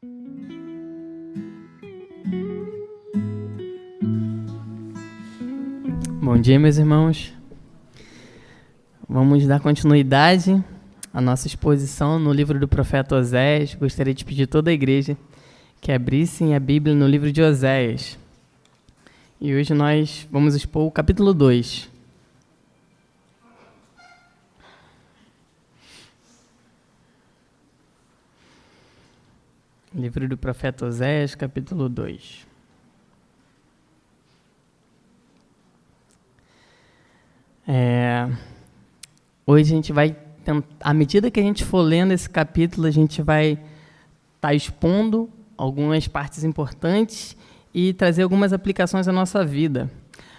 Bom dia, meus irmãos. Vamos dar continuidade à nossa exposição no livro do profeta Oséias. Gostaria de pedir a toda a igreja que abrissem a Bíblia no livro de Oséias. E hoje nós vamos expor o capítulo 2. Livro do profeta Oséias, capítulo 2. Hoje a gente vai tentar, à medida que a gente for lendo esse capítulo, a gente vai estar expondo algumas partes importantes e trazer algumas aplicações à nossa vida.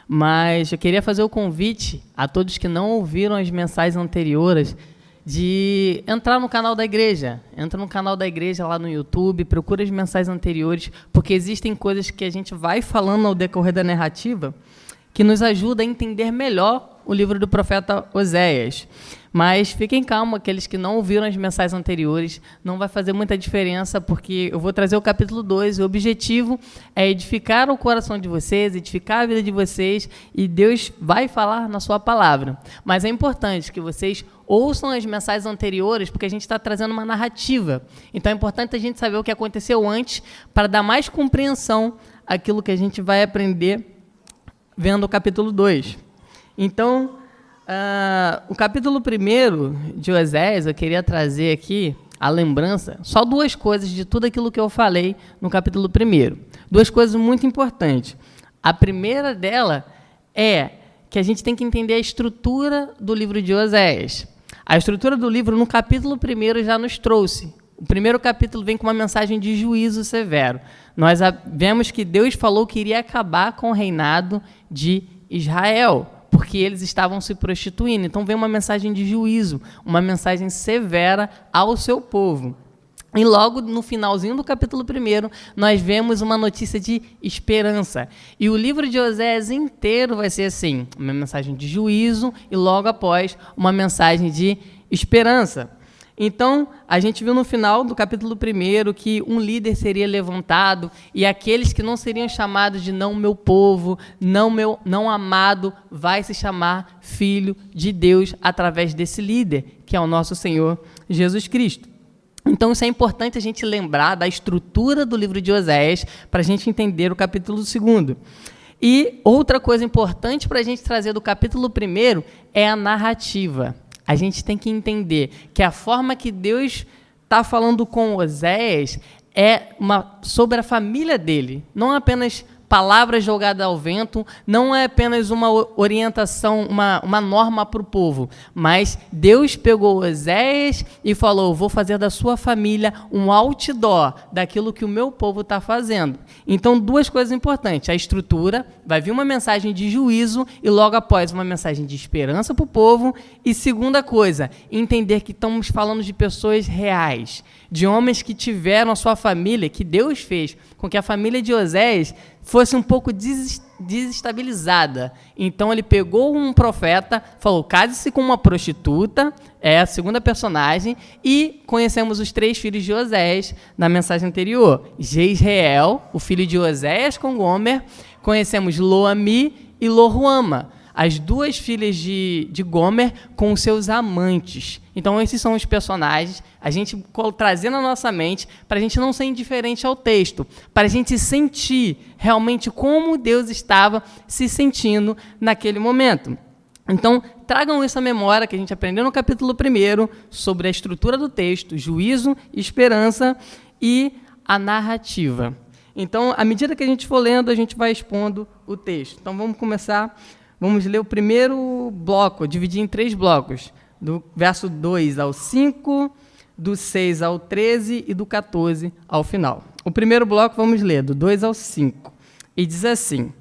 Mas eu queria fazer o convite a todos que não ouviram as mensagens anteriores de entrar no canal da igreja. Entra no canal da igreja lá no YouTube, procura as mensagens anteriores, porque existem coisas que a gente vai falando ao decorrer da narrativa que nos ajuda a entender melhor o livro do profeta Oséias. Mas fiquem calmos, aqueles que não ouviram as mensagens anteriores, não vai fazer muita diferença, porque eu vou trazer o capítulo 2, o objetivo é edificar o coração de vocês, edificar a vida de vocês, e Deus vai falar na sua palavra. Mas é importante que vocês ouçam as mensagens anteriores, porque a gente está trazendo uma narrativa. Então é importante a gente saber o que aconteceu antes, para dar mais compreensão àquilo que a gente vai aprender vendo o capítulo 2. Então, o capítulo 1 de Oséias, eu queria trazer aqui a lembrança, só duas coisas de tudo aquilo que eu falei no capítulo 1. Duas coisas muito importantes. A primeira dela é que a gente tem que entender a estrutura do livro de Oséias. A estrutura do livro, no capítulo 1, já nos trouxe. O primeiro capítulo vem com uma mensagem de juízo severo. Nós vemos que Deus falou que iria acabar com o reinado de Israel, porque eles estavam se prostituindo. Então vem uma mensagem de juízo, uma mensagem severa ao seu povo. E logo no finalzinho do capítulo 1, nós vemos uma notícia de esperança. E o livro de Oséias inteiro vai ser assim, uma mensagem de juízo e logo após uma mensagem de esperança. Então, a gente viu no final do capítulo 1 que um líder seria levantado e aqueles que não seriam chamados de não meu povo, não amado, vai se chamar filho de Deus através desse líder, que é o nosso Senhor Jesus Cristo. Então, isso é importante a gente lembrar da estrutura do livro de Oséias para a gente entender o capítulo 2. E outra coisa importante para a gente trazer do capítulo 1 é a narrativa. A gente tem que entender que a forma que Deus está falando com Oséias é sobre a família dele, não apenas palavras jogadas ao vento, não é apenas uma orientação, uma norma para o povo, mas Deus pegou Oséias e falou, vou fazer da sua família um outdoor daquilo que o meu povo está fazendo. Então, duas coisas importantes, a estrutura, vai vir uma mensagem de juízo e logo após uma mensagem de esperança para o povo, e segunda coisa, entender que estamos falando de pessoas reais, de homens que tiveram a sua família, que Deus fez com que a família de Oséias fosse um pouco desestabilizada. Então ele pegou um profeta, falou, case-se com uma prostituta, é a segunda personagem, e conhecemos os 3 filhos de Oséias na mensagem anterior. Jezreel, o filho de Oséias com Gomer, conhecemos Lo-Ami e Lo-Ruama, as 2 filhas de Gomer com os seus amantes. Então, esses são os personagens, a gente trazer na nossa mente, para a gente não ser indiferente ao texto, para a gente sentir realmente como Deus estava se sentindo naquele momento. Então, tragam isso à memória que a gente aprendeu no capítulo 1, sobre a estrutura do texto, juízo, esperança e a narrativa. Então, à medida que a gente for lendo, a gente vai expondo o texto. Então, vamos começar. Vamos ler o primeiro bloco, dividir em 3 blocos, do verso 2 ao 5, do 6 ao 13 e do 14 ao final. O primeiro bloco vamos ler, do 2 ao 5, e diz assim,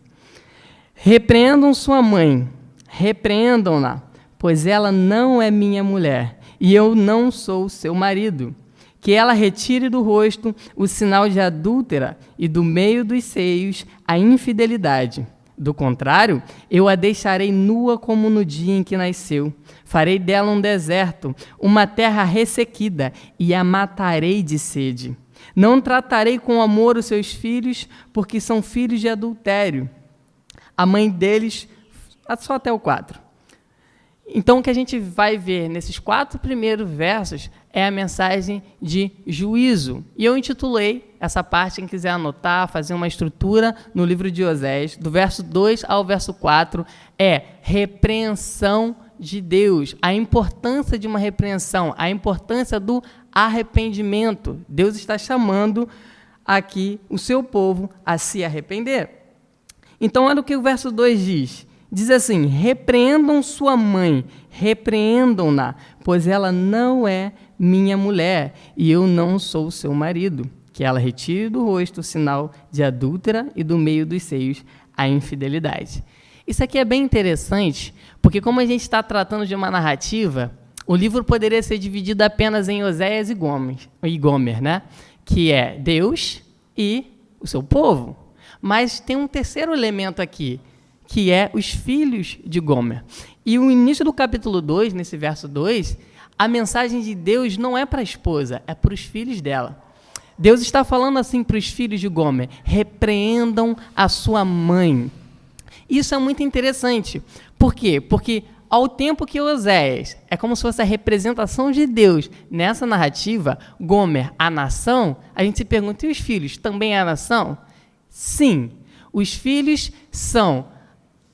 repreendam sua mãe, repreendam-na, pois ela não é minha mulher, e eu não sou seu marido. Que ela retire do rosto o sinal de adúltera e do meio dos seios a infidelidade. Do contrário, eu a deixarei nua como no dia em que nasceu. Farei dela um deserto, uma terra ressequida, e a matarei de sede. Não tratarei com amor os seus filhos, porque são filhos de adultério. A mãe deles, só até o 4. Então, o que a gente vai ver nesses 4 primeiros versos é a mensagem de juízo. E eu intitulei essa parte, quem quiser anotar, fazer uma estrutura no livro de Oséias, do verso 2 ao verso 4, é repreensão de Deus, a importância de uma repreensão, a importância do arrependimento. Deus está chamando aqui o seu povo a se arrepender. Então, olha o que o verso 2 diz. Diz assim: repreendam sua mãe, repreendam-na, pois ela não é minha mulher, e eu não sou seu marido. Que ela retire do rosto o sinal de adúltera e do meio dos seios a infidelidade. Isso aqui é bem interessante, porque como a gente está tratando de uma narrativa, o livro poderia ser dividido apenas em Oséias e Gomer, né? Que é Deus e o seu povo. Mas tem um terceiro elemento aqui, que é os filhos de Gomer. E o início do capítulo 2, nesse verso 2, a mensagem de Deus não é para a esposa, é para os filhos dela. Deus está falando assim para os filhos de Gomer: repreendam a sua mãe. Isso é muito interessante. Por quê? Porque ao tempo que Oséias é como se fosse a representação de Deus nessa narrativa, Gomer, a nação, a gente se pergunta, e os filhos também é a nação? Sim, os filhos são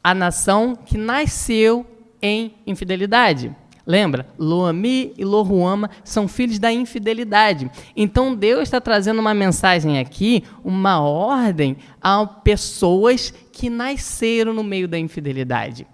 a nação que nasceu em infidelidade. Lembra? Lo-Ammi e Lo-Ruama são filhos da infidelidade. Então, Deus está trazendo uma mensagem aqui, uma ordem a pessoas que nasceram no meio da infidelidade.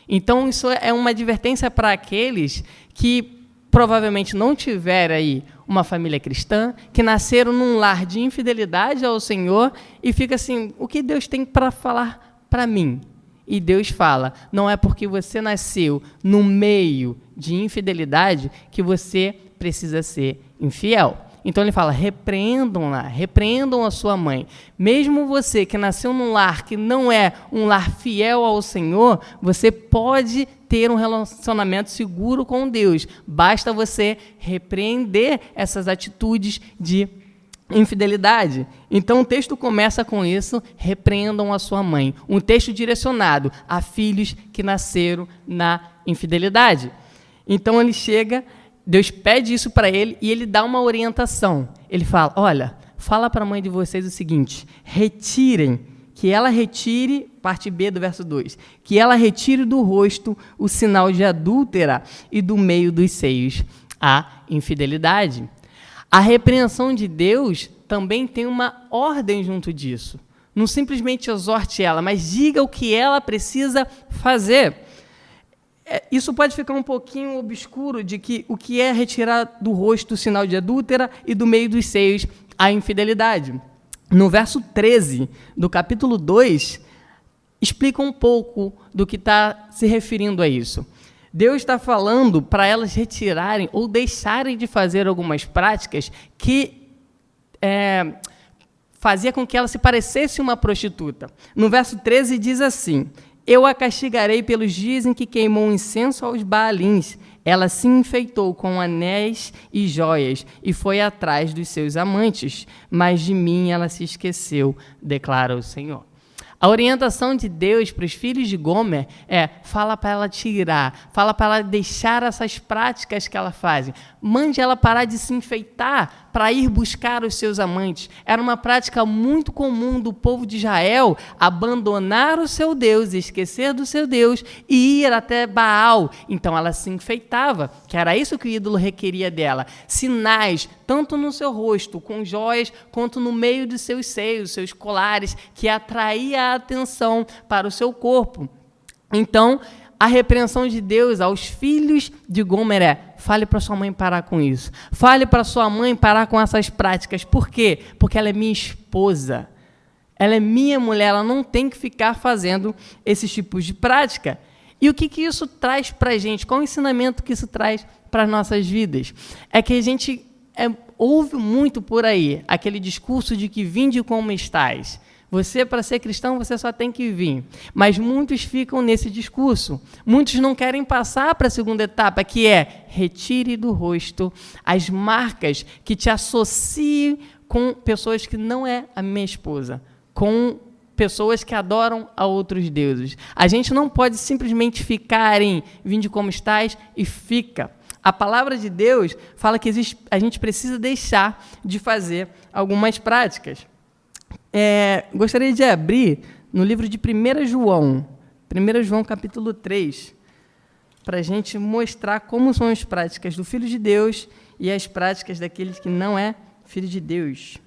Então, isso é uma advertência para aqueles que provavelmente não tiveram aí uma família cristã, que nasceram num lar de infidelidade ao Senhor e fica assim, o que Deus tem para falar para mim? E Deus fala, não é porque você nasceu no meio de infidelidade que você precisa ser infiel. Então ele fala, repreendam-na, repreendam a sua mãe. Mesmo você que nasceu num lar que não é um lar fiel ao Senhor, você pode ter um relacionamento seguro com Deus. Basta você repreender essas atitudes de infidelidade. Então o texto começa com isso, repreendam a sua mãe. Um texto direcionado a filhos que nasceram na infidelidade. Então ele chega, Deus pede isso para ele e ele dá uma orientação. Ele fala, olha, fala para a mãe de vocês o seguinte, retirem, que ela retire, parte B do verso 2, que ela retire do rosto o sinal de adúltera e do meio dos seios a infidelidade. A repreensão de Deus também tem uma ordem junto disso. Não simplesmente exorte ela, mas diga o que ela precisa fazer. Isso pode ficar um pouquinho obscuro de que o que é retirar do rosto o sinal de adúltera e do meio dos seios a infidelidade. No verso 13 do capítulo 2, explica um pouco do que está se referindo a isso. Deus está falando para elas retirarem ou deixarem de fazer algumas práticas que fazia com que ela se parecesse uma prostituta. No verso 13 diz assim, eu a castigarei pelos dias em que queimou incenso aos Baalins. Ela se enfeitou com anéis e joias e foi atrás dos seus amantes, mas de mim ela se esqueceu, declara o Senhor. A orientação de Deus para os filhos de Gomer é, fala para ela tirar, fala para ela deixar essas práticas que ela faz. Mande ela parar de se enfeitar para ir buscar os seus amantes. Era uma prática muito comum do povo de Israel, abandonar o seu Deus, esquecer do seu Deus e ir até Baal. Então ela se enfeitava, que era isso que o ídolo requeria dela. Sinais, tanto no seu rosto, com joias, quanto no meio dos seus seios, seus colares, que atraía a atenção para o seu corpo. Então, a repreensão de Deus aos filhos de Gomer é, fale para sua mãe parar com isso. Fale para sua mãe parar com essas práticas. Por quê? Porque ela é minha esposa. Ela é minha mulher, ela não tem que ficar fazendo esses tipos de prática. E o que isso traz para a gente? Qual o ensinamento que isso traz para as nossas vidas? É que a gente ouve muito por aí aquele discurso de que vinde como estás. Você, para ser cristão, você só tem que vir. Mas muitos ficam nesse discurso. Muitos não querem passar para a segunda etapa, que é retire do rosto as marcas que te associem com pessoas que não é a minha esposa, com pessoas que adoram a outros deuses. A gente não pode simplesmente ficar em vinde como estás e fica. A palavra de Deus fala que a gente precisa deixar de fazer algumas práticas. Gostaria de abrir no livro de 1 João capítulo 3, para a gente mostrar como são as práticas do Filho de Deus e as práticas daqueles que não é Filho de Deus.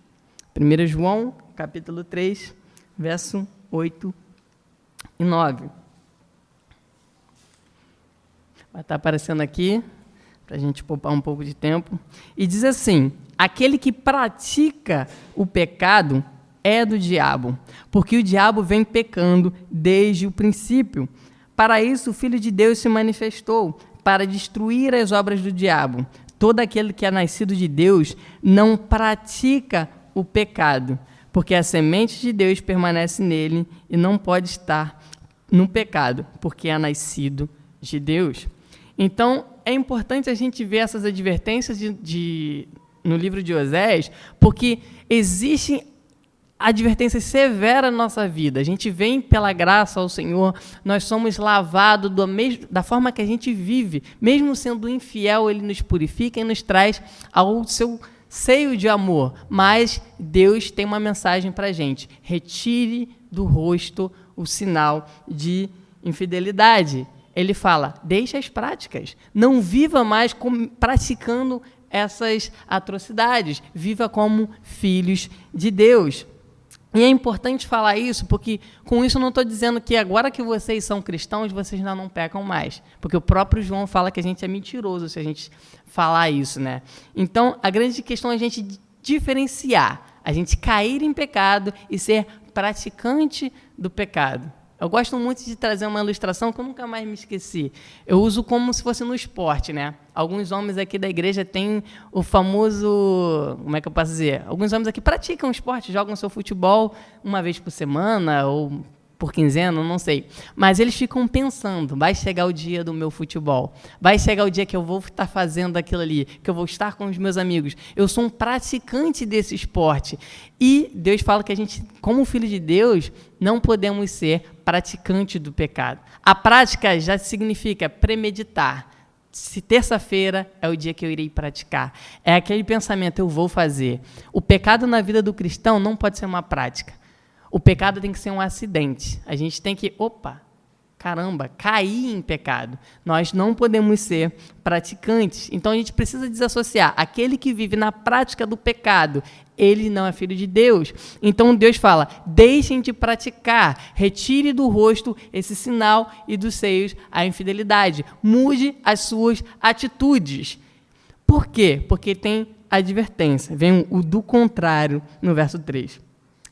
1 João capítulo 3, verso 8 e 9. Vai estar aparecendo aqui, para a gente poupar um pouco de tempo. E diz assim: aquele que pratica o pecado é do diabo, porque o diabo vem pecando desde o princípio. Para isso o Filho de Deus se manifestou, para destruir as obras do diabo. Todo aquele que é nascido de Deus não pratica o pecado, porque a semente de Deus permanece nele e não pode estar no pecado, porque é nascido de Deus. Então, é importante a gente ver essas advertências no livro de Oséias, porque existem advertências severas na nossa vida. A gente vem pela graça ao Senhor, nós somos lavados da forma que a gente vive. Mesmo sendo infiel, Ele nos purifica e nos traz ao seu seio de amor. Mas Deus tem uma mensagem para a gente: retire do rosto o sinal de infidelidade. Ele fala: deixe as práticas, não viva mais praticando essas atrocidades, viva como filhos de Deus. E é importante falar isso, porque com isso eu não estou dizendo que agora que vocês são cristãos, vocês já não pecam mais. Porque o próprio João fala que a gente é mentiroso se a gente falar isso, né? Então, a grande questão é a gente diferenciar, a gente cair em pecado e ser praticante do pecado. Eu gosto muito de trazer uma ilustração que eu nunca mais me esqueci. Eu uso como se fosse no esporte, né? Alguns homens aqui da igreja têm o famoso... Como é que eu posso dizer? Alguns homens aqui praticam esporte, jogam seu futebol uma vez por semana ou por quinzena, não sei. Mas eles ficam pensando: vai chegar o dia do meu futebol, vai chegar o dia que eu vou estar fazendo aquilo ali, que eu vou estar com os meus amigos. Eu sou um praticante desse esporte. E Deus fala que a gente, como filho de Deus, não podemos ser praticante do pecado. A prática já significa premeditar. Se terça-feira é o dia que eu irei praticar. É aquele pensamento: eu vou fazer. O pecado na vida do cristão não pode ser uma prática. O pecado tem que ser um acidente. A gente tem que, cair em pecado. Nós não podemos ser praticantes. Então, a gente precisa desassociar. Aquele que vive na prática do pecado, ele não é filho de Deus. Então, Deus fala: deixem de praticar, retire do rosto esse sinal e dos seios a infidelidade. Mude as suas atitudes. Por quê? Porque tem advertência. Vem o do contrário no verso 3.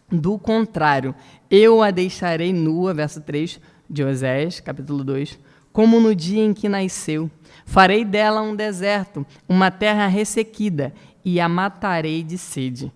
Do contrário, eu a deixarei nua, verso 3 de Oséias, capítulo 2, como no dia em que nasceu. Farei dela um deserto, uma terra ressequida, e a matarei de sede.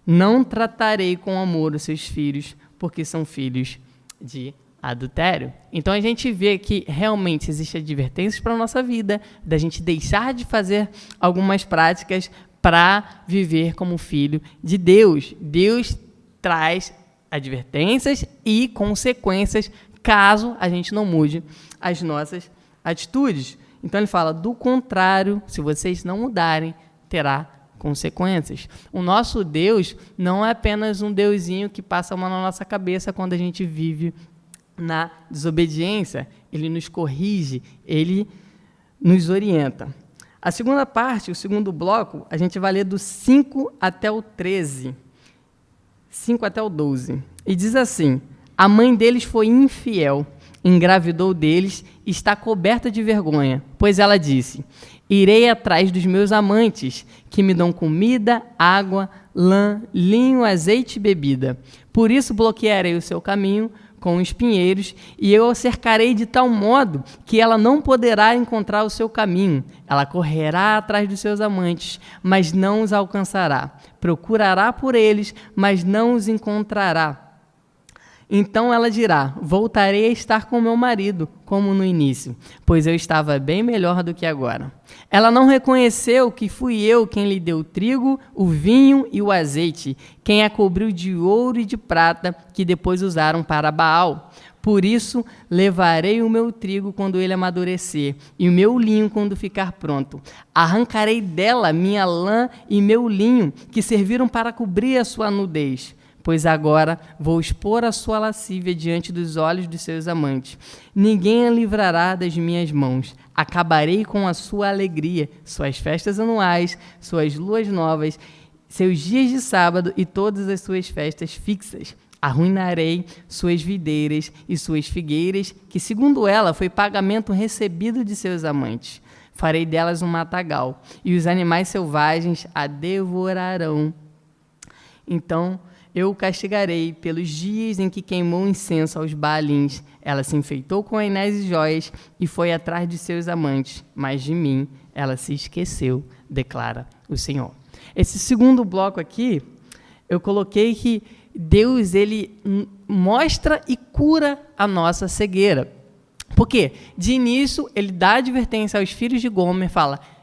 Não tratarei com amor os seus filhos, porque são filhos de adultério. Então a gente vê que realmente existem advertências para a nossa vida, da gente deixar de fazer algumas práticas para viver como filho de Deus. Deus traz advertências e consequências caso a gente não mude as nossas atitudes. Então ele fala: do contrário, se vocês não mudarem, terá consequências. O nosso Deus não é apenas um deusinho que passa a mão na nossa cabeça quando a gente vive na desobediência. Ele nos corrige, ele nos orienta. A segunda parte, o segundo bloco, a gente vai ler do 5 até o 13. 5 até o 12. E diz assim: a mãe deles foi infiel, engravidou deles e está coberta de vergonha, pois ela disse: irei atrás dos meus amantes, que me dão comida, água, lã, linho, azeite e bebida. Por isso bloquearei o seu caminho com espinheiros, e eu a cercarei de tal modo que ela não poderá encontrar o seu caminho. Ela correrá atrás dos seus amantes, mas não os alcançará. Procurará por eles, mas não os encontrará. Então ela dirá: voltarei a estar com meu marido, como no início, pois eu estava bem melhor do que agora. Ela não reconheceu que fui eu quem lhe deu o trigo, o vinho e o azeite, quem a cobriu de ouro e de prata, que depois usaram para Baal. Por isso, levarei o meu trigo quando ele amadurecer, e o meu linho quando ficar pronto. Arrancarei dela minha lã e meu linho, que serviram para cobrir a sua nudez. Pois agora vou expor a sua lascívia diante dos olhos dos seus amantes. Ninguém a livrará das minhas mãos. Acabarei com a sua alegria, suas festas anuais, suas luas novas, seus dias de sábado e todas as suas festas fixas. Arruinarei suas videiras e suas figueiras, que, segundo ela, foi pagamento recebido de seus amantes. Farei delas um matagal, e os animais selvagens a devorarão. Então eu o castigarei pelos dias em que queimou incenso aos Baalins. Ela se enfeitou com anéis e joias e foi atrás de seus amantes, mas de mim ela se esqueceu, declara o Senhor. Esse segundo bloco aqui, eu coloquei que Deus, ele mostra e cura a nossa cegueira. Por quê? De início, ele dá advertência aos filhos de Gomer,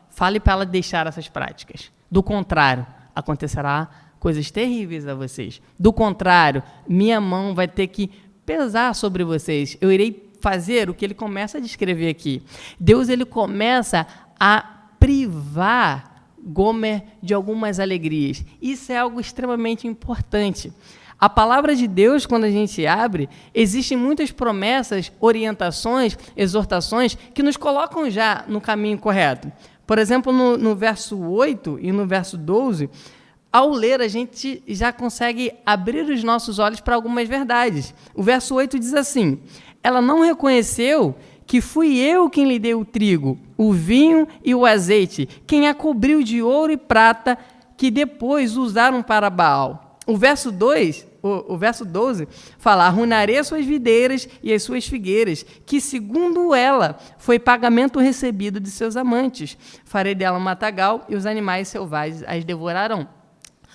fale para ela deixar essas práticas. Do contrário, acontecerá coisas terríveis a vocês. Do contrário, minha mão vai ter que pesar sobre vocês. Eu irei fazer o que ele começa a descrever aqui. Deus, ele começa a privar Gomer de algumas alegrias. Isso é algo extremamente importante. A palavra de Deus, quando a gente abre, existem muitas promessas, orientações, exortações que nos colocam já no caminho correto. Por exemplo, no verso 8 e no verso 12, ao ler, a gente já consegue abrir os nossos olhos para algumas verdades. O verso 8 diz assim: ela não reconheceu que fui eu quem lhe dei o trigo, o vinho e o azeite, quem a cobriu de ouro e prata, que depois usaram para Baal. O verso 12 fala: arruinarei as suas videiras e as suas figueiras, que, segundo ela, foi pagamento recebido de seus amantes. Farei dela um matagal e os animais selvagens as devorarão.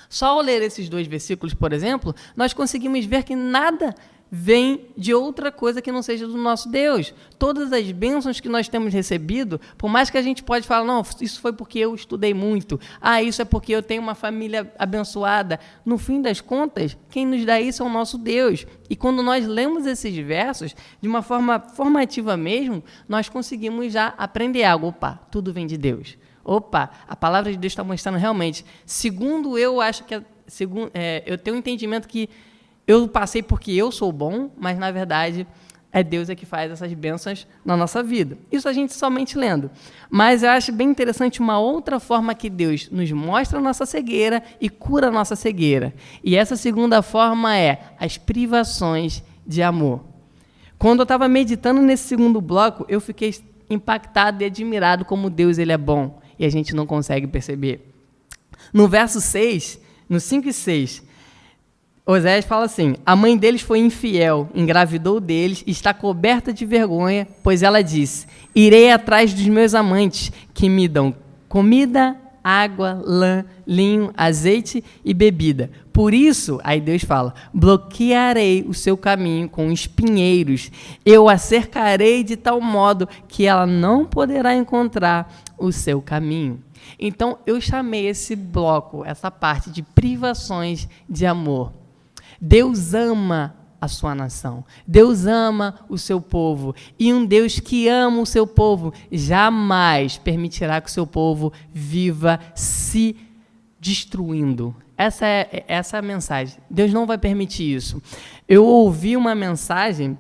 Só ao ler esses dois versículos, por exemplo, nós conseguimos ver que nada vem de outra coisa que não seja do nosso Deus. Todas as bênçãos que nós temos recebido, por mais que a gente pode falar, não, isso foi porque eu estudei muito, isso é porque eu tenho uma família abençoada, no fim das contas, quem nos dá isso é o nosso Deus. E quando nós lemos esses versos, de uma forma formativa mesmo, nós conseguimos já aprender algo. Opa, tudo vem de Deus. Opa, a palavra de Deus está mostrando realmente, segundo eu acho que, eu tenho um entendimento que eu passei porque eu sou bom, mas, na verdade, é Deus que faz essas bênçãos na nossa vida. Isso a gente somente lendo. Mas eu acho bem interessante uma outra forma que Deus nos mostra a nossa cegueira e cura a nossa cegueira. E essa segunda forma é as privações de amor. Quando eu estava meditando nesse segundo bloco, eu fiquei impactado e admirado como Deus ele é bom. E a gente não consegue perceber. No verso 6, no 5 e 6... Oséias fala assim: a mãe deles foi infiel, engravidou deles e está coberta de vergonha, pois ela disse: irei atrás dos meus amantes, que me dão comida, água, lã, linho, azeite e bebida. Por isso, aí Deus fala, bloquearei o seu caminho com espinheiros, eu a cercarei de tal modo que ela não poderá encontrar o seu caminho. Então, eu chamei esse bloco, essa parte de privações de amor. Deus ama a sua nação, Deus ama o seu povo, e um Deus que ama o seu povo jamais permitirá que o seu povo viva se destruindo. Essa é a mensagem. Deus não vai permitir isso. Eu ouvi uma mensagem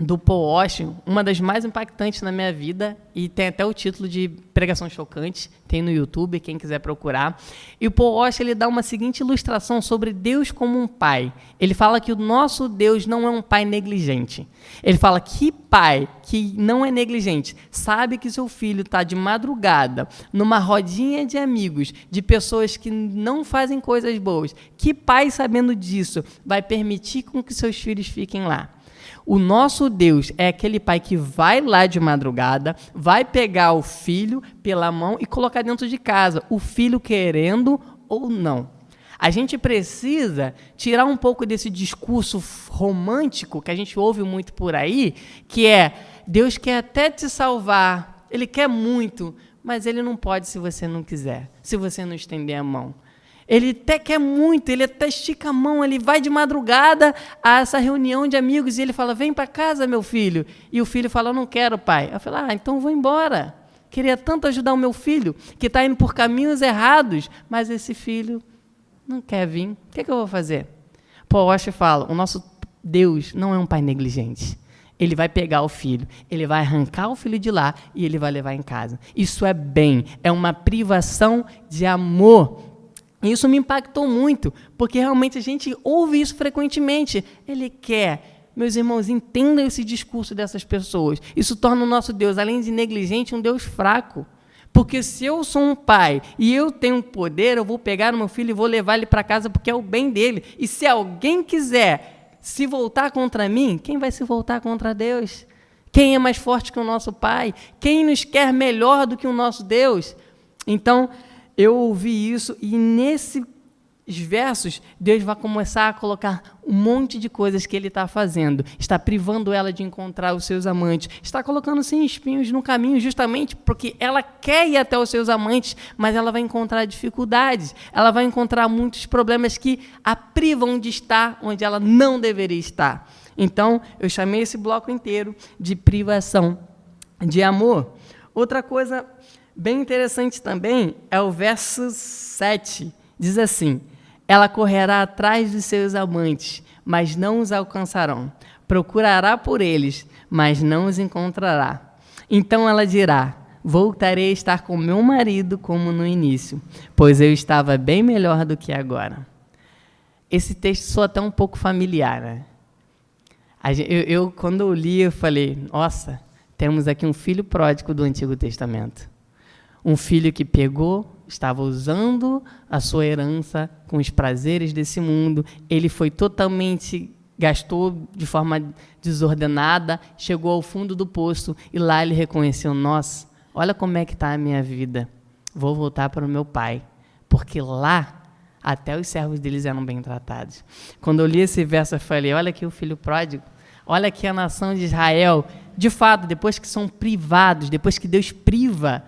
do Paul Washer, uma das mais impactantes na minha vida, e tem até o título de Pregação Chocante, tem no YouTube, quem quiser procurar. E o Paul Washer, ele dá uma seguinte ilustração sobre Deus como um pai. Ele fala que o nosso Deus não é um pai negligente. Ele fala que pai que não é negligente, sabe que seu filho está de madrugada, numa rodinha de amigos, de pessoas que não fazem coisas boas, que pai, sabendo disso, vai permitir com que seus filhos fiquem lá? O nosso Deus é aquele pai que vai lá de madrugada, vai pegar o filho pela mão e colocar dentro de casa, o filho querendo ou não. A gente precisa tirar um pouco desse discurso romântico que a gente ouve muito por aí, que é, Deus quer até te salvar, Ele quer muito, mas Ele não pode se você não quiser, se você não estender a mão. Ele até quer muito, Ele até estica a mão, Ele vai de madrugada a essa reunião de amigos e Ele fala, vem para casa, meu filho. E o filho fala, eu não quero, pai. Eu falo, então eu vou embora. Queria tanto ajudar o meu filho, que está indo por caminhos errados, mas esse filho não quer vir. O que eu vou fazer? Paul Washer fala, o nosso Deus não é um pai negligente. Ele vai pegar o filho, ele vai arrancar o filho de lá e ele vai levar em casa. Isso é bem, é uma privação de amor. E isso me impactou muito, porque realmente a gente ouve isso frequentemente. Ele quer. Meus irmãos, entendam esse discurso dessas pessoas. Isso torna o nosso Deus, além de negligente, um Deus fraco. Porque se eu sou um pai e eu tenho poder, eu vou pegar o meu filho e vou levar ele para casa porque é o bem dele. E se alguém quiser se voltar contra mim, quem vai se voltar contra Deus? Quem é mais forte que o nosso pai? Quem nos quer melhor do que o nosso Deus? Então, eu ouvi isso e nesses versos, Deus vai começar a colocar um monte de coisas que Ele está fazendo. Está privando ela de encontrar os seus amantes. Está colocando, sim, espinhos no caminho, justamente porque ela quer ir até os seus amantes, mas ela vai encontrar dificuldades. Ela vai encontrar muitos problemas que a privam de estar onde ela não deveria estar. Então, eu chamei esse bloco inteiro de privação de amor. Outra coisa bem interessante também é o verso 7. Diz assim, ela correrá atrás dos seus amantes, mas não os alcançarão. Procurará por eles, mas não os encontrará. Então ela dirá, voltarei a estar com meu marido como no início, pois eu estava bem melhor do que agora. Esse texto soa até um pouco familiar, né? Quando eu li, eu falei, nossa, temos aqui um filho pródigo do Antigo Testamento. Um filho que pegou, estava usando a sua herança com os prazeres desse mundo, ele foi totalmente, gastou de forma desordenada, chegou ao fundo do poço e lá ele reconheceu, nossa, olha como é que está a minha vida, vou voltar para o meu pai, porque lá até os servos deles eram bem tratados. Quando eu li esse verso, eu falei, olha aqui o filho pródigo, olha aqui a nação de Israel, de fato, depois que são privados, depois que Deus priva,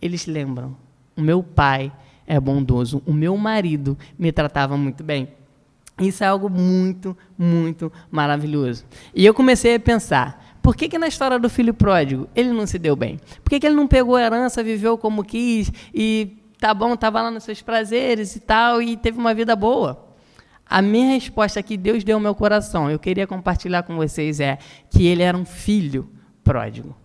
eles lembram, o meu pai é bondoso, o meu marido me tratava muito bem. Isso é algo muito, muito maravilhoso. E eu comecei a pensar, por que na história do filho pródigo ele não se deu bem? Por que ele não pegou a herança, viveu como quis e tá bom, estava lá nos seus prazeres e tal, e teve uma vida boa? A minha resposta que Deus deu ao meu coração, eu queria compartilhar com vocês, é que ele era um filho pródigo.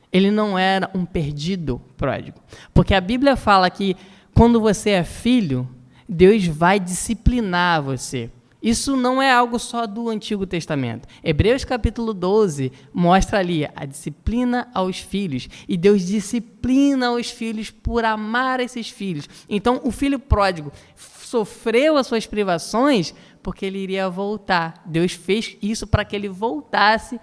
Ele não era um perdido pródigo. Porque a Bíblia fala que quando você é filho, Deus vai disciplinar você. Isso não é algo só do Antigo Testamento. Hebreus capítulo 12 mostra ali a disciplina aos filhos. E Deus disciplina os filhos por amar esses filhos. Então, o filho pródigo sofreu as suas privações porque ele iria voltar. Deus fez isso para que ele voltasse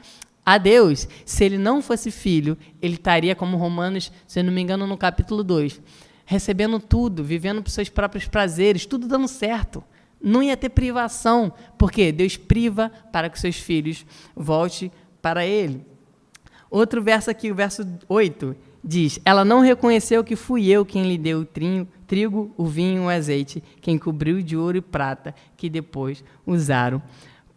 a Deus. Se ele não fosse filho, ele estaria, como Romanos, se não me engano, no capítulo 2, recebendo tudo, vivendo para os seus próprios prazeres, tudo dando certo. Não ia ter privação, porque Deus priva para que seus filhos voltem para Ele. Outro verso aqui, o verso 8, diz, ela não reconheceu que fui eu quem lhe deu o trigo, o vinho e o azeite, quem cobriu de ouro e prata, que depois usaram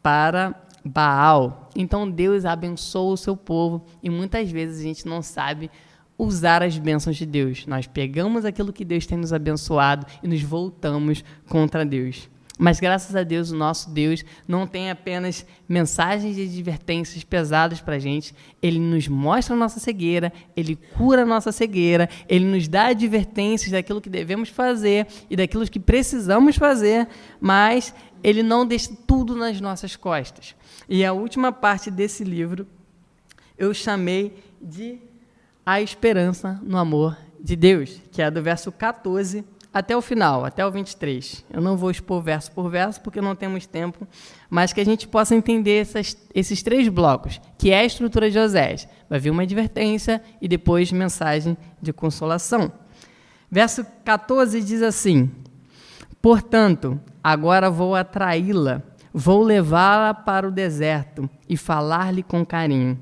para Baal. Então Deus abençoa o seu povo e muitas vezes a gente não sabe usar as bênçãos de Deus. Nós pegamos aquilo que Deus tem nos abençoado e nos voltamos contra Deus. Mas graças a Deus, o nosso Deus não tem apenas mensagens de advertências pesadas para a gente, Ele nos mostra a nossa cegueira, Ele cura a nossa cegueira, Ele nos dá advertências daquilo que devemos fazer e daquilo que precisamos fazer, mas Ele não deixa tudo nas nossas costas. E a última parte desse livro eu chamei de A Esperança no Amor de Deus, que é do verso 14 até o final, até o 23. Eu não vou expor verso por verso, porque não temos tempo, mas que a gente possa entender esses 3 blocos, que é a estrutura de Osés. Vai vir uma advertência e depois mensagem de consolação. Verso 14 diz assim, portanto, agora vou atraí-la, vou levá-la para o deserto e falar-lhe com carinho.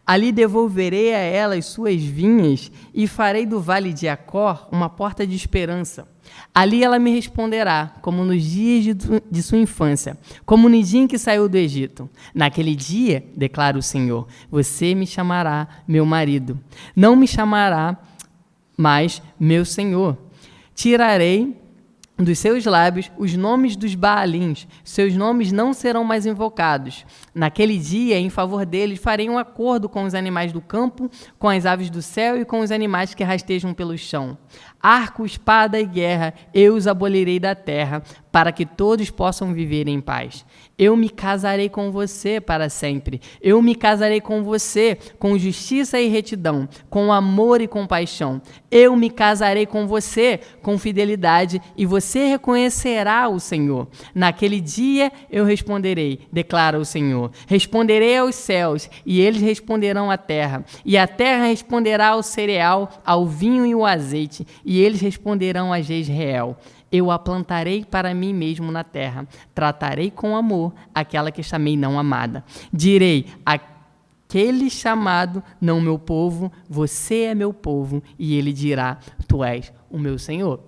Ali devolverei a ela as suas vinhas e farei do vale de Acor uma porta de esperança. Ali ela me responderá, como nos dias de sua infância, como no dia em que saiu do Egito. Naquele dia, declara o Senhor, você me chamará meu marido. Não me chamará mais meu Senhor. Tirarei dos seus lábios os nomes dos Baalins, seus nomes não serão mais invocados. Naquele dia, em favor deles, farei um acordo com os animais do campo, com as aves do céu e com os animais que rastejam pelo chão. Arco, espada e guerra, eu os abolirei da terra, para que todos possam viver em paz. Eu me casarei com você para sempre. Eu me casarei com você com justiça e retidão, com amor e compaixão. Eu me casarei com você com fidelidade e você reconhecerá o Senhor. Naquele dia eu responderei, declara o Senhor. Responderei aos céus e eles responderão à terra. E a terra responderá ao cereal, ao vinho e ao azeite. E eles responderão a Jezreel. Eu a plantarei para mim mesmo na terra. Tratarei com amor aquela que chamei não amada. Direi, aquele chamado não meu povo, você é meu povo. E ele dirá, tu és o meu Senhor.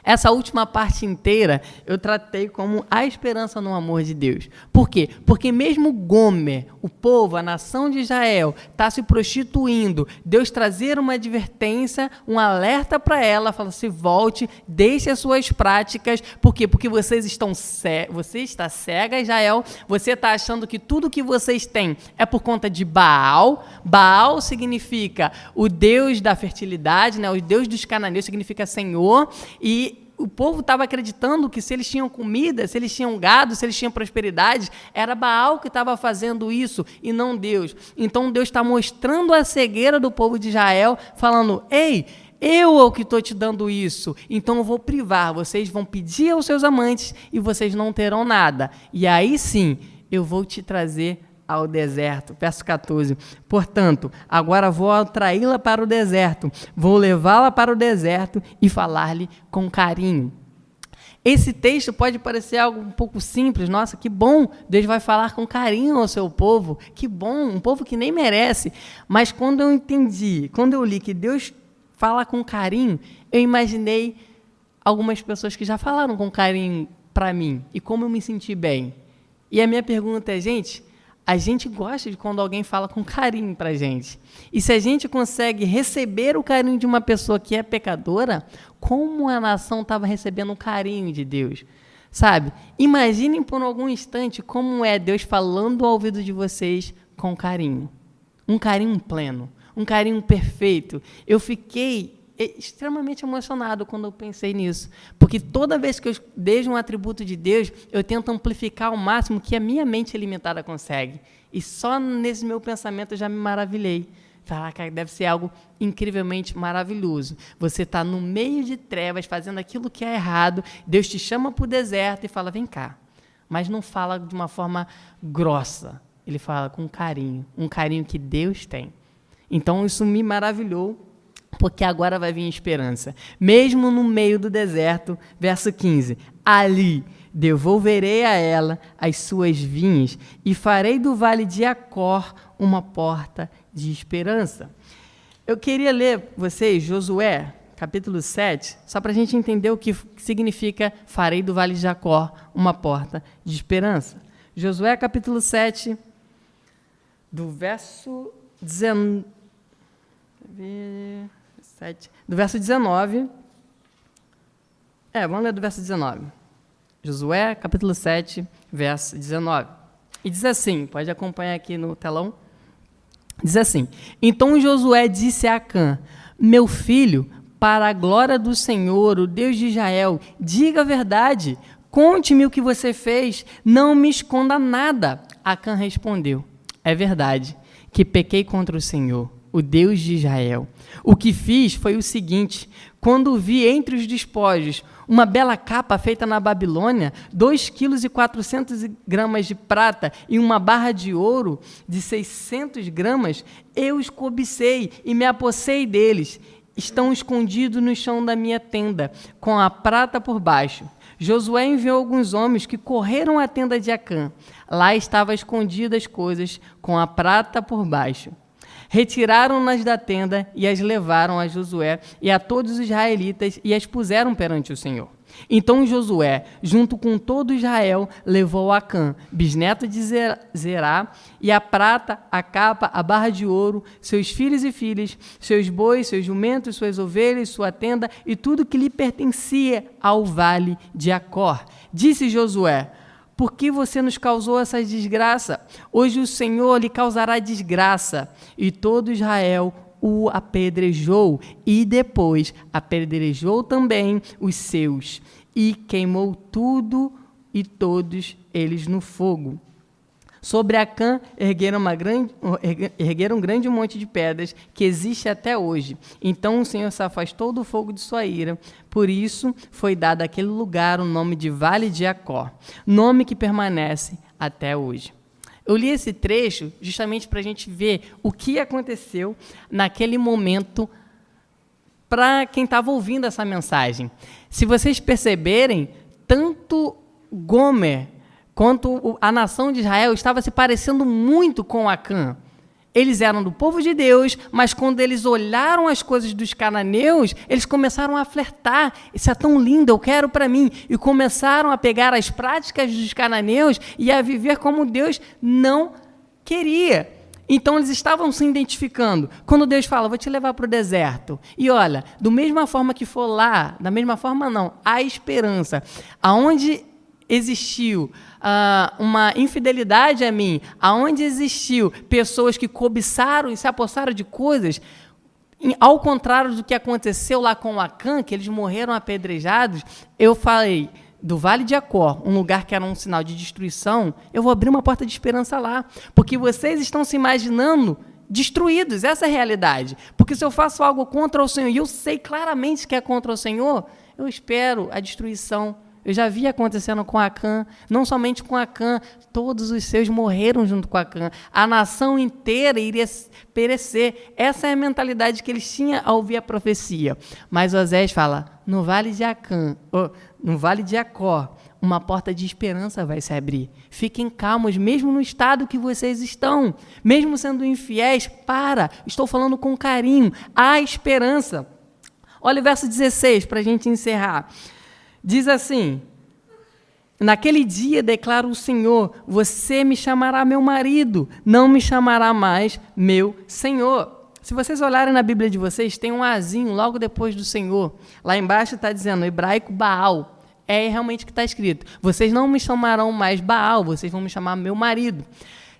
Essa última parte inteira eu tratei como a esperança no amor de Deus. Por quê? Porque mesmo Gomer, o povo, a nação de Israel, está se prostituindo. Deus trazer uma advertência, um alerta para ela, fala assim, volte, deixe as suas práticas. Por quê? Porque você está cega, Israel, você está achando que tudo que vocês têm é por conta de Baal. Baal significa o Deus da fertilidade, né? O Deus dos cananeus significa Senhor, e o povo estava acreditando que se eles tinham comida, se eles tinham gado, se eles tinham prosperidade, era Baal que estava fazendo isso e não Deus. Então Deus está mostrando a cegueira do povo de Israel, falando, ei, eu é o que estou te dando isso, então eu vou privar, vocês vão pedir aos seus amantes e vocês não terão nada. E aí sim, eu vou te trazer ao deserto. Verso 14. Portanto, agora vou atraí-la para o deserto, vou levá-la para o deserto e falar-lhe com carinho. Esse texto pode parecer algo um pouco simples. Nossa, que bom, Deus vai falar com carinho ao seu povo, que bom, um povo que nem merece. Mas quando eu entendi, quando eu li que Deus fala com carinho, eu imaginei algumas pessoas que já falaram com carinho para mim e como eu me senti bem. E a minha pergunta é, gente, a gente gosta de quando alguém fala com carinho para a gente. E se a gente consegue receber o carinho de uma pessoa que é pecadora, como a nação estava recebendo o carinho de Deus? Sabe? Imaginem por algum instante como é Deus falando ao ouvido de vocês com carinho. Um carinho pleno, um carinho perfeito. Eu fiquei extremamente emocionado quando eu pensei nisso, porque toda vez que eu vejo um atributo de Deus, eu tento amplificar ao máximo que a minha mente limitada consegue, e só nesse meu pensamento eu já me maravilhei. Caraca, deve ser algo incrivelmente maravilhoso. Você está no meio de trevas, fazendo aquilo que é errado, Deus te chama para o deserto e fala, vem cá, mas não fala de uma forma grossa, ele fala com carinho, um carinho que Deus tem. Então isso me maravilhou, porque agora vai vir esperança. Mesmo no meio do deserto, verso 15, ali devolverei a ela as suas vinhas e farei do vale de Acor uma porta de esperança. Eu queria ler vocês Josué, capítulo 7, só para a gente entender o que significa farei do vale de Acor uma porta de esperança. Josué, capítulo 7, do verso 19... Do verso 19. Vamos ler do verso 19. Josué, capítulo 7, verso 19. E diz assim, pode acompanhar aqui no telão. Diz assim, então Josué disse a Acã, meu filho, para a glória do Senhor, o Deus de Israel, diga a verdade, conte-me o que você fez, não me esconda nada. Acã respondeu, é verdade, que pequei contra o Senhor, o Deus de Israel. O que fiz foi o seguinte, quando vi entre os despojos uma bela capa feita na Babilônia, 2,4 kg de prata e uma barra de ouro de 600 gramas, eu os cobicei e me apossei deles. Estão escondidos no chão da minha tenda, com a prata por baixo. Josué enviou alguns homens que correram à tenda de Acã. Lá estavam escondidas as coisas, com a prata por baixo. Retiraram-nas da tenda e as levaram a Josué e a todos os israelitas e as puseram perante o Senhor. Então Josué, junto com todo Israel, levou Acã, bisneto de Zerá, e a prata, a capa, a barra de ouro, seus filhos e filhas, seus bois, seus jumentos, suas ovelhas, sua tenda e tudo que lhe pertencia ao vale de Acor. Disse Josué: por que você nos causou essa desgraça? Hoje o Senhor lhe causará desgraça. E todo Israel o apedrejou, e depois apedrejou também os seus, e queimou tudo e todos eles no fogo. Sobre Acã ergueram um grande monte de pedras, que existe até hoje. Então o Senhor se afastou do fogo de sua ira, por isso foi dado àquele lugar o nome de Vale de Acor, nome que permanece até hoje. Eu li esse trecho justamente para a gente ver o que aconteceu naquele momento para quem estava ouvindo essa mensagem. Se vocês perceberem, tanto Gomer quanto a nação de Israel estava se parecendo muito com Acã. Eles eram do povo de Deus, mas quando eles olharam as coisas dos cananeus, eles começaram a flertar. Isso é tão lindo, eu quero para mim. E começaram a pegar as práticas dos cananeus e a viver como Deus não queria. Então eles estavam se identificando. Quando Deus fala, vou te levar para o deserto. E olha, da mesma forma que for lá, da mesma forma não, há esperança. Aonde existiu uma infidelidade a mim, aonde existiu pessoas que cobiçaram e se apossaram de coisas, ao contrário do que aconteceu lá com Acã, que eles morreram apedrejados, eu falei, do Vale de Acor, um lugar que era um sinal de destruição, eu vou abrir uma porta de esperança lá, porque vocês estão se imaginando destruídos, essa é a realidade. Porque se eu faço algo contra o Senhor, e eu sei claramente que é contra o Senhor, eu espero a destruição. Eu já vi acontecendo com Acã, não somente com Acã, todos os seus morreram junto com Acã. A nação inteira iria perecer. Essa é a mentalidade que eles tinham ao ouvir a profecia. Mas Osés fala, no Vale de Acã, no Vale de Acor, uma porta de esperança vai se abrir. Fiquem calmos, mesmo no estado que vocês estão, mesmo sendo infiéis, estou falando com carinho, há esperança. Olha o verso 16, para a gente encerrar. Diz assim, naquele dia, declara o Senhor, você me chamará meu marido, não me chamará mais meu Senhor. Se vocês olharem na Bíblia de vocês, tem um azinho logo depois do Senhor. Lá embaixo está dizendo, hebraico Baal. É realmente o que está escrito. Vocês não me chamarão mais Baal, vocês vão me chamar meu marido.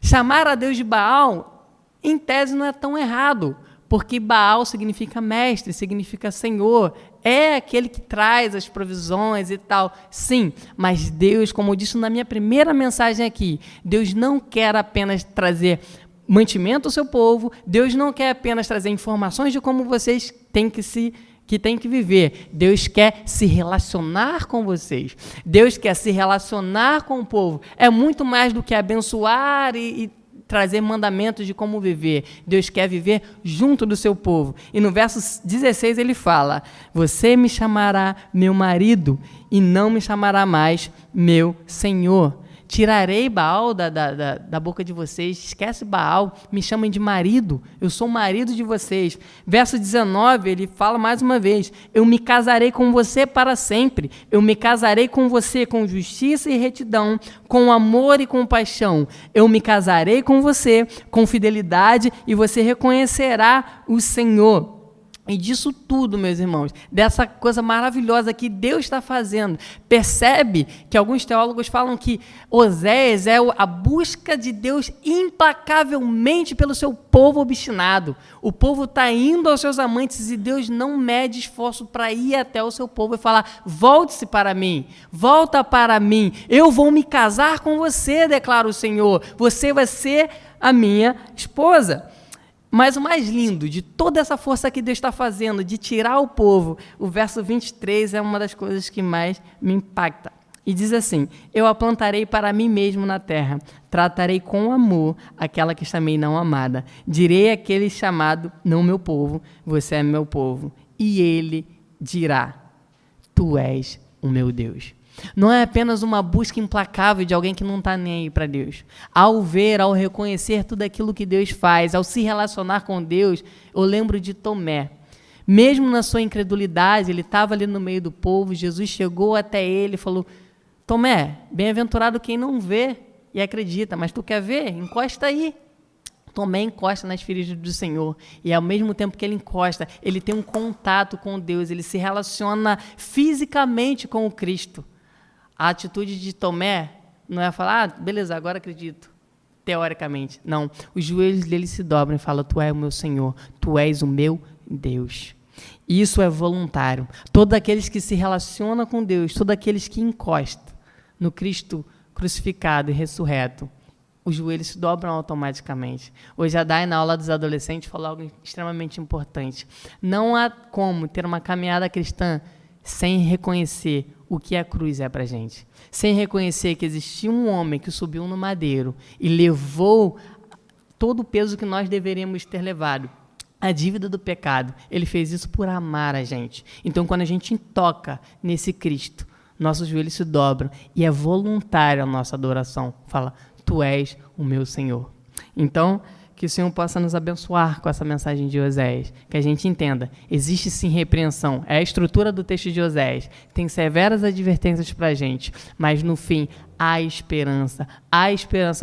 Chamar a Deus de Baal, em tese, não é tão errado, porque Baal significa mestre, significa Senhor, é aquele que traz as provisões e tal. Sim, mas Deus, como eu disse na minha primeira mensagem aqui, Deus não quer apenas trazer mantimento ao seu povo, Deus não quer apenas trazer informações de como vocês têm que viver. Deus quer se relacionar com vocês. Deus quer se relacionar com o povo. É muito mais do que abençoar e trazer mandamentos de como viver. Deus quer viver junto do seu povo. E no verso 16 ele fala, você me chamará meu marido e não me chamará mais meu Senhor. Tirarei Baal da boca de vocês, esquece Baal, me chamem de marido, eu sou o marido de vocês. Verso 19, ele fala mais uma vez, eu me casarei com você para sempre, eu me casarei com você com justiça e retidão, com amor e com paixão, eu me casarei com você com fidelidade e você reconhecerá o Senhor. E disso tudo, meus irmãos, dessa coisa maravilhosa que Deus está fazendo, percebe que alguns teólogos falam que Oséias é a busca de Deus implacavelmente pelo seu povo obstinado. O povo está indo aos seus amantes e Deus não mede esforço para ir até o seu povo e falar, volte-se para mim, volta para mim, eu vou me casar com você, declara o Senhor, você vai ser a minha esposa. Mas o mais lindo de toda essa força que Deus está fazendo, de tirar o povo, o verso 23 é uma das coisas que mais me impacta. E diz assim, eu a plantarei para mim mesmo na terra, tratarei com amor aquela que chamei não amada. Direi àquele chamado não meu povo, você é meu povo. E ele dirá, tu és o meu Deus. Não é apenas uma busca implacável de alguém que não está nem aí para Deus. Ao ver, ao reconhecer tudo aquilo que Deus faz, ao se relacionar com Deus, eu lembro de Tomé. Mesmo na sua incredulidade, ele estava ali no meio do povo, Jesus chegou até ele e falou: Tomé, bem-aventurado quem não vê e acredita, mas tu quer ver? Encosta aí. Tomé encosta nas feridas do Senhor, e ao mesmo tempo que ele encosta, ele tem um contato com Deus, ele se relaciona fisicamente com o Cristo. A atitude de Tomé não é falar: beleza, agora acredito, teoricamente. Não, os joelhos dele se dobram e falam: tu és o meu Senhor, tu és o meu Deus. Isso é voluntário. Todos aqueles que se relacionam com Deus, todos aqueles que encostam no Cristo crucificado e ressurreto, os joelhos se dobram automaticamente. Hoje a Dai, na aula dos adolescentes, falou algo extremamente importante. Não há como ter uma caminhada cristã sem reconhecer o que a cruz é para a gente. Sem reconhecer que existia um homem que subiu no madeiro e levou todo o peso que nós deveríamos ter levado. A dívida do pecado. Ele fez isso por amar a gente. Então, quando a gente toca nesse Cristo, nossos joelhos se dobram e é voluntária a nossa adoração. Fala: tu és o meu Senhor. Então, que o Senhor possa nos abençoar com essa mensagem de Oséias, que a gente entenda, existe sim repreensão, é a estrutura do texto de Oséias, tem severas advertências para a gente, mas no fim, há esperança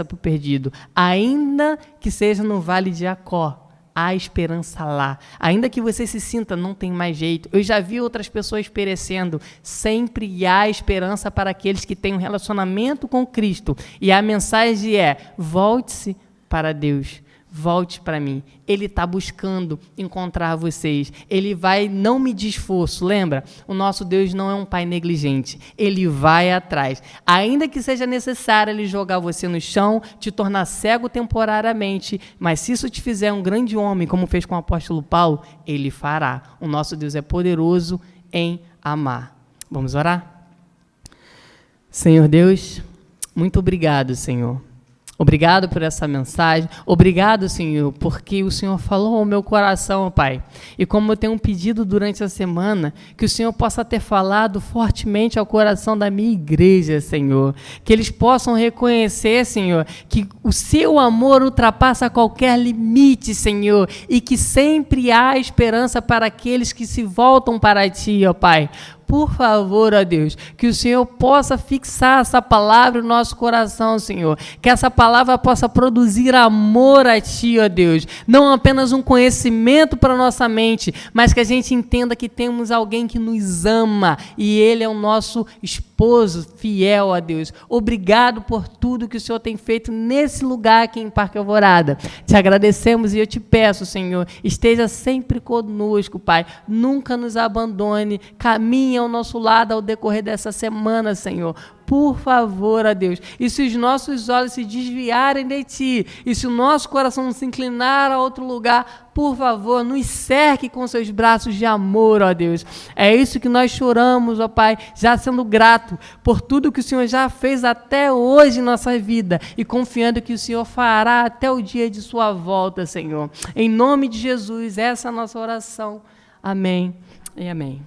para o perdido, ainda que seja no vale de Acó. Há esperança lá. Ainda que você se sinta, não tem mais jeito. Eu já vi outras pessoas perecendo. Sempre há esperança para aqueles que têm um relacionamento com Cristo. E a mensagem é: volte-se para Deus. Volte para mim. Ele está buscando encontrar vocês. Ele vai, não medir esforço. Lembra? O nosso Deus não é um pai negligente. Ele vai atrás. Ainda que seja necessário ele jogar você no chão, te tornar cego temporariamente, mas se isso te fizer um grande homem, como fez com o apóstolo Paulo, ele fará. O nosso Deus é poderoso em amar. Vamos orar? Senhor Deus, muito obrigado, Senhor. Obrigado por essa mensagem. Obrigado, Senhor, porque o Senhor falou ao meu coração, Pai. E como eu tenho um pedido durante a semana, que o Senhor possa ter falado fortemente ao coração da minha igreja, Senhor. Que eles possam reconhecer, Senhor, que o seu amor ultrapassa qualquer limite, Senhor. E que sempre há esperança para aqueles que se voltam para Ti, ó Pai. Por favor, ó Deus, que o Senhor possa fixar essa palavra no nosso coração, Senhor. Que essa palavra possa produzir amor a Ti, ó Deus. Não apenas um conhecimento para a nossa mente, mas que a gente entenda que temos alguém que nos ama e Ele é o nosso esposo fiel, ó Deus. Obrigado por tudo que o Senhor tem feito nesse lugar aqui em Parque Alvorada. Te agradecemos e eu te peço, Senhor, esteja sempre conosco, Pai. Nunca nos abandone. Caminhe ao nosso lado ao decorrer dessa semana, Senhor. Por favor, ó Deus. E se os nossos olhos se desviarem de Ti, e se o nosso coração se inclinar a outro lugar, por favor, nos cerque com seus braços de amor, ó Deus. É isso que nós choramos, ó Pai, já sendo grato por tudo que o Senhor já fez até hoje em nossa vida e confiando que o Senhor fará até o dia de sua volta, Senhor. Em nome de Jesus, essa é a nossa oração. Amém e amém.